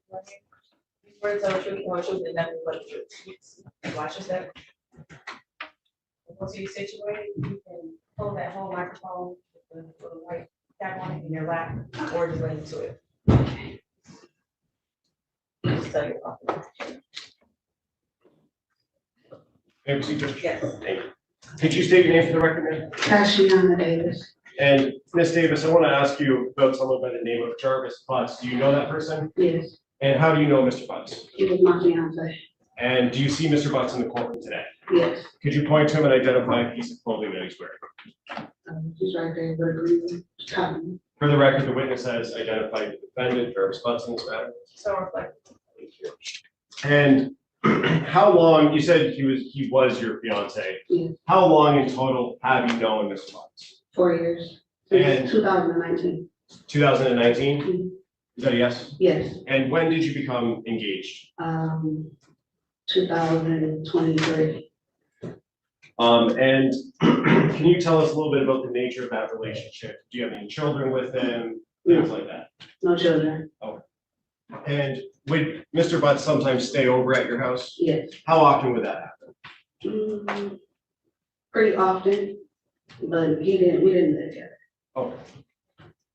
Before tell the truth, you want to choose the nothing but the truth. Watch your step. Once you situated, you can hold that whole microphone with the little white cap on it in your lap, or just lean into it. Just tell your partner. May I proceed, Judge? Yes. Thank you. Could you state your name for the record, ma'am? Tashiana Davis. And Ms. Davis, I want to ask you about someone by the name of Jarvis Butts. Do you know that person? Yes, And how do you know Mr. Butts? he was my fiance. And do you see Mr. Butts in the courtroom today? Yes, Could you point to him and identify a piece of clothing that he's wearing? he's right there, but green, cotton. For the record, the witness has identified the defendant, Jarvis Butts, in this matter. So reflect. Thank you. And how long, you said he was your fiance. Yes. How long in total have you known Mr. Butts? 4 years, And- since 2019. 2019? Mhm. Is that a yes? Yes, And when did you become engaged? 2023. And can you tell us a little bit about the nature of that relationship? Do you have any children with him? Things like that. No children. And would Mr. Butts sometimes stay over at your house? Yes. How often would that happen? Pretty often, but we didn't live together. Okay.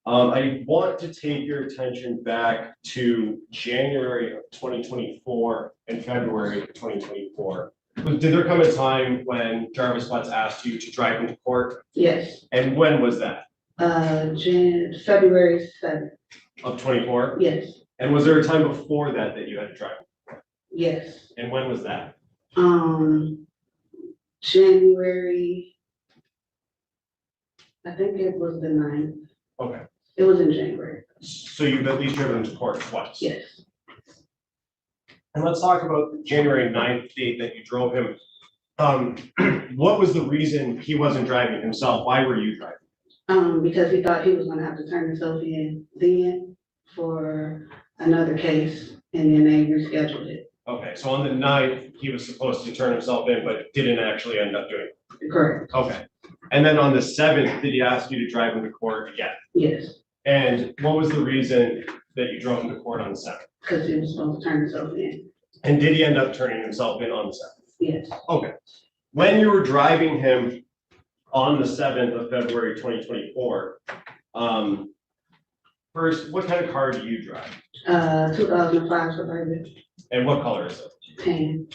I want to take your attention back to January of 2024 and February of 2024. Did there come a time when Jarvis Butts asked you to drive him to court? Yes, And when was that? February 7th. Of 24? Yes, And was there a time before that that you had to drive? yes. And when was that? January, I think it was the 9th. Okay, It was in January. so you've at least driven him to court twice? Yes. And let's talk about the January 9th date that you drove him. What was the reason he wasn't driving himself? Why were you driving? Because he thought he was gonna have to turn himself in then for another case, and then they rescheduled it. Okay, so on the 9th, he was supposed to turn himself in, but didn't actually end up doing it. Correct. Okay. And then on the 7th, did he ask you to drive him to court again? Yes, And what was the reason that you drove him to court on the 7th? because he was supposed to turn himself in. And did he end up turning himself in on the 7th? Yes. Okay. When you were driving him on the 7th of February 2024, first, what kind of car do you drive? 2005 Suburban, And what color is it? 10,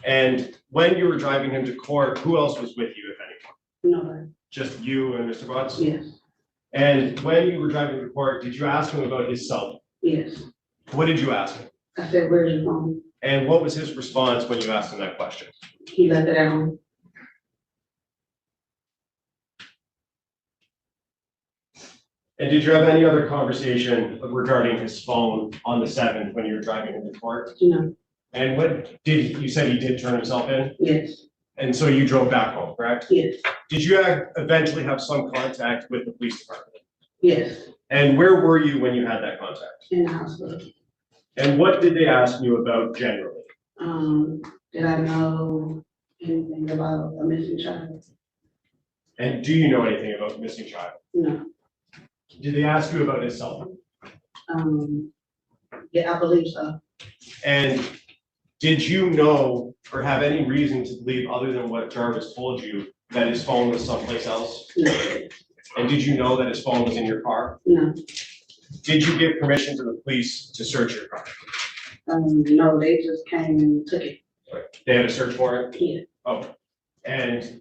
And when you were driving him to court, who else was with you, if anyone? nobody. Just you and Mr. Butts? Yes, And when you were driving to court, did you ask him about his cell phone? yes. What did you ask him? I said, where's your phone? And what was his response when you asked him that question? He left it at home. And did you have any other conversation regarding his phone on the 7th when you were driving him to court? No, And what did, you said he did turn himself in? yes, And so you drove back home, correct? yes, Did you eventually have some contact with the police department? yes, And where were you when you had that contact? in the hospital. And what did they ask you about generally? Did I know anything about a missing child? And do you know anything about the missing child? No. Did they ask you about his cell phone? Yeah, I believe so. And did you know or have any reason to believe, other than what Jarvis told you, that his phone was someplace else? No, And did you know that his phone was in your car? no, Did you give permission to the police to search your car? no, they just came and took it. They had a search warrant? Yeah, Oh, and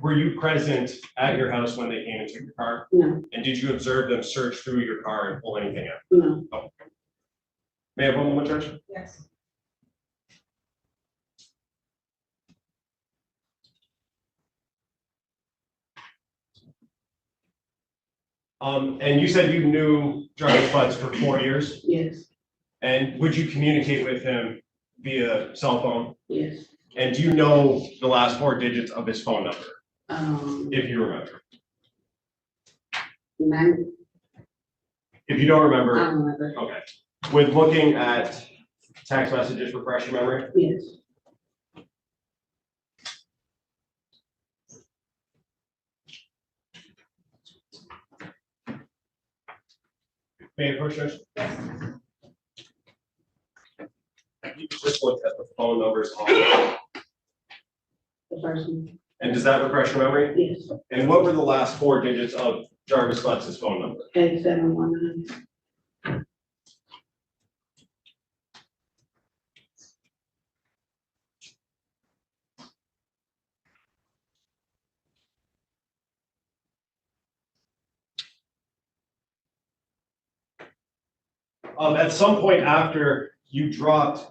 were you present at your house when they came and took your car? no, And did you observe them search through your car and pull anything out? no, May I have one moment, Judge? Yes. And you said you knew Jarvis Butts for 4 years, yes, and would you communicate with him via cell phone? yes. And do you know the last 4 digits of his phone number, if you remember? Nine, If you don't I remember, don't remember. okay. With looking at text messages, refresh your memory? Yes, May I approach, Judge? Yes. Butts looked at the phone numbers on it? The first one, And does that refresh your memory? yes, And what were the last four digits of Jarvis Butts' phone number? 8719. At some point after you dropped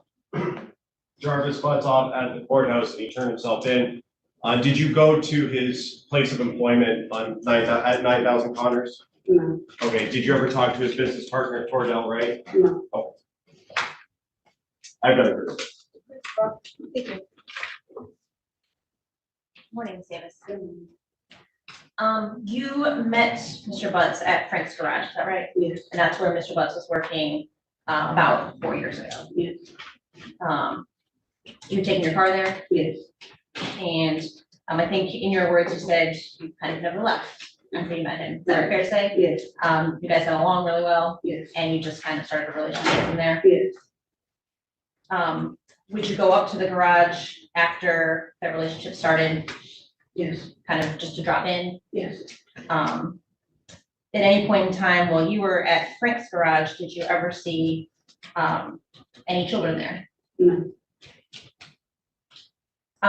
Jarvis Butts off at the courthouse and he turned himself in, did you go to his place of employment on at 9,000 Connors? No, Okay, did you ever talk to his business partner, Tordell, right? no, Oh. I've got a group. Thank you. Morning, Ms. Davis. You met Mr. Butts at Frank's Garage, is that right? yes, And that's where Mr. Butts was working about 4 years ago. yes, You taking your car there, yes, and I think in your words, you said you kind of never left after you met him. Is that fair to say? yes, You guys got along really well, yes, and you just kind of started a relationship from there. yes, Would you go up to the garage after that relationship started, yes, kind of just to drop in? yes, At any point in time while you were at Frank's Garage, did you ever see any children there? no,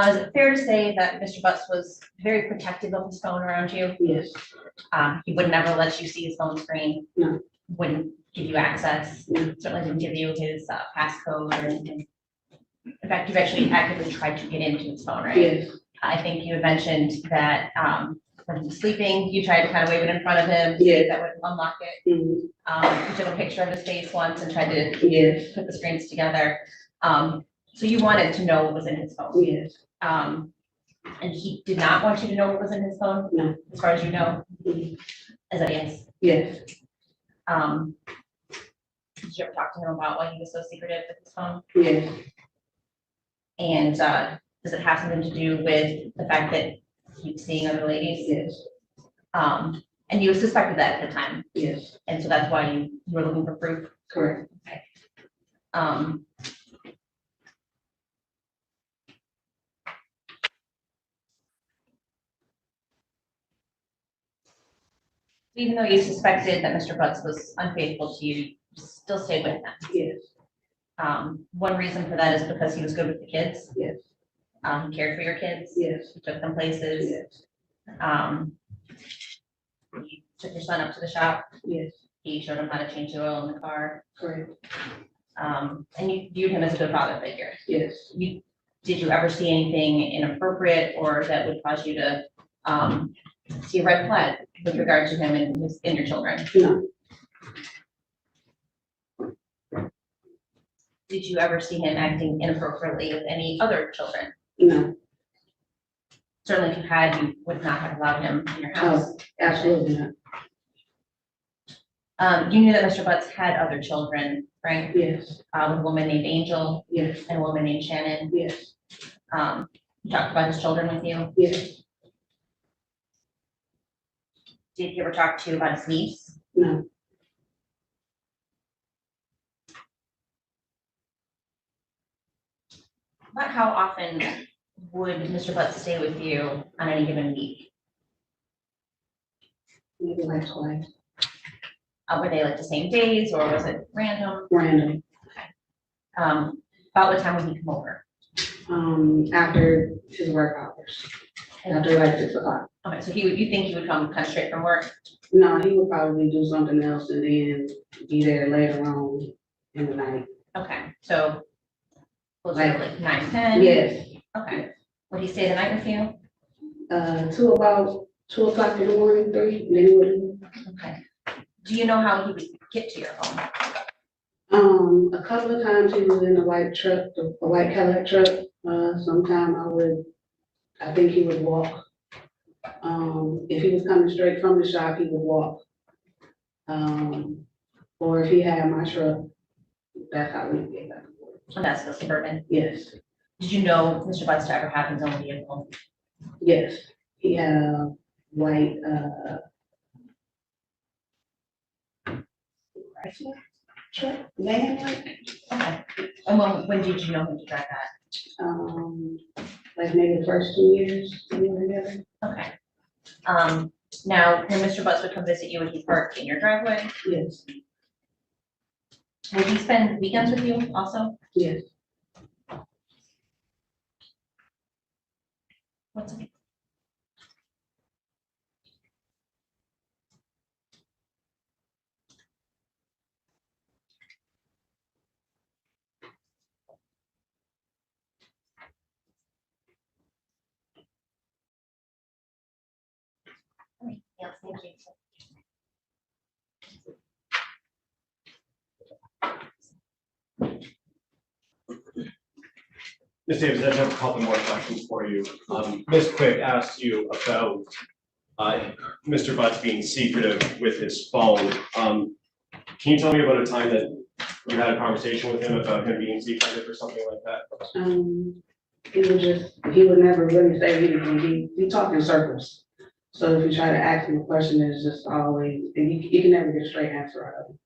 Is it fair to say that Mr. Butts was very protective of his phone around you? yes, He would never let you see his phone screen? No. Wouldn't give you access? No. Certainly didn't give you his passcode or anything? In fact, you've actually actively tried to get into his phone, right? yes, I think you had mentioned that when he was sleeping, you tried to kind of wave it in front of him, to see Yes. if that would unlock it. mhm, You took a picture of his face once and tried to yes, put the screens together. So you wanted to know what was in his phone. yes, And he did not want you to know what was in his phone? No. As far as you know, mhm, as a yes. yes, Did you ever talk to him about why he was so secretive with his phone? yes, And does it have something to do with the fact that he was seeing other ladies? yes, And you suspected that at the time, yes, and so that's why you were looking for proof? correct, Um, Even though you suspected that Mr. Butts was unfaithful to you, you still stayed with him. yes, One reason for that is because he was good with the kids. yes, He cared for your kids. yes, He took them places. yes, He took your son up to the shop. yes, He showed him how to change the oil in the car. correct, And you viewed him as a good father figure. yes, Did you ever see anything inappropriate or that would cause you to see a red flag with regard to him and your children? no, Did you ever see him acting inappropriately with any other children? no, Certainly if you had, you would not have allowed him in your house. absolutely not, You knew that Mr. Butts had other children, right? yes, With a woman named Angel yes, and a woman named Shannon. yes, He talked about his children with you. yes, Did he ever talk to you about his niece? no, About how often would Mr. Butts stay with you on any given week? maybe like twice, Were they like the same days or was it random? random, About what time would he come over? after his work hours, after like 6 o'clock. Okay, so you think he would come kind of straight from work? No, he would probably do something else and then be there later on in the night. Okay, so closer to like 9, 10? Yes, Okay. Would he stay the night with you? till about 2 o'clock in the morning, 3, then he would. Okay. Do you know how he would get to your home? A couple of times he was in a white truck, a white Cadillac truck. Sometime I think he would walk. If he was coming straight from the shop, he would walk. Or if he had my truck, that's how we get back and forth. And that's the Suburban. Yes, Did you know Mr. Butts to ever have his own vehicle? yes, he had a white, truck, van, like, Okay. And when did you know him to drive that? Like maybe the first 2 years we were together. Okay. Now, when Mr. Butts would come visit you, would he park in your driveway? Yes, Would he spend weekends with you also? yes. What's it? Yes, thank you. Ms. Davis, I just have a couple more questions for you. Ms. Quick asked you about Mr. Butts being secretive with his phone. Can you tell me about a time that you had a conversation with him about him being secretive or something like that? He would never really say anything. He talked in circles. So if you try to ask him a question, it's just always, and you can never get a straight answer out of him.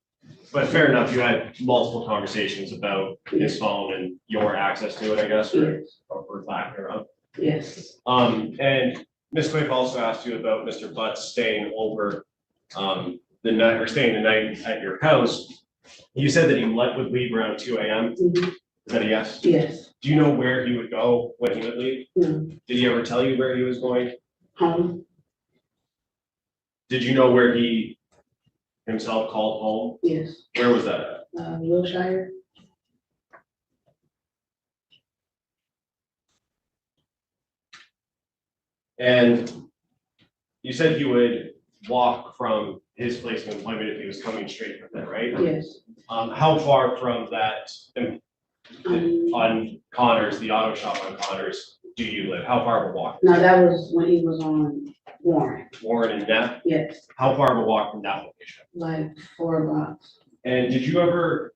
But fair enough, you had multiple conversations about his phone and your access to it, I guess, or Yes, or lack thereof. yes, And Ms. Quick also asked you about Mr. Butts staying over the night, or staying the night at your house. You said that he would leave around 2 a.m. Mhm. Is that a yes? yes, Do you know where he would go when he would leave? no, Did he ever tell you where he was going? home, Did you know where he himself called home? yes, Where was that at? Wilshire, And you said he would walk from his place of employment if he was coming straight from there, right? yes. How far from that Um, on Connors, the auto shop on Connors, do you live? How far of a walk? No, that was when he was on Warren, Warren and Neff? yes, How far of a walk from that location? like 4 blocks. And did you ever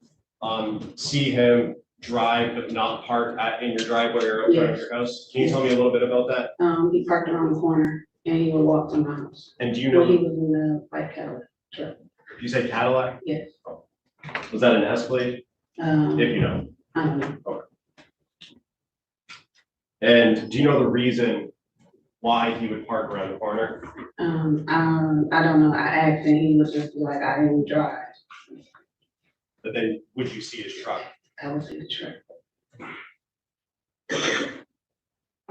see him drive but not park in your driveway or in front of your house? Can you tell me a little bit about that? He parked around the corner and he would walk to my house. And do you When he know, was in the white Cadillac truck, you said Cadillac? yes. Was that an Escalade? If you know. I don't know. And do you know the reason why he would park around the corner? I don't know. I asked and he was just like, I didn't drive. But then would you see his truck? I was in the truck.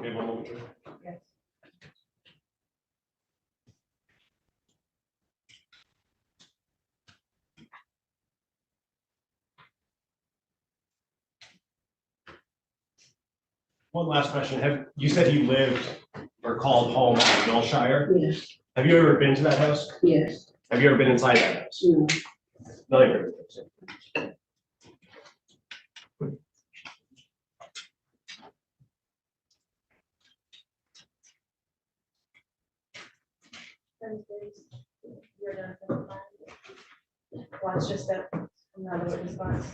Maybe one moment, Drew. Yes. One last question. You said you lived or called home at Wilshire? Yes, Have you ever been to that house? yes, Have you ever been inside that house? no, Nothing. You're done. Watch just that, another response.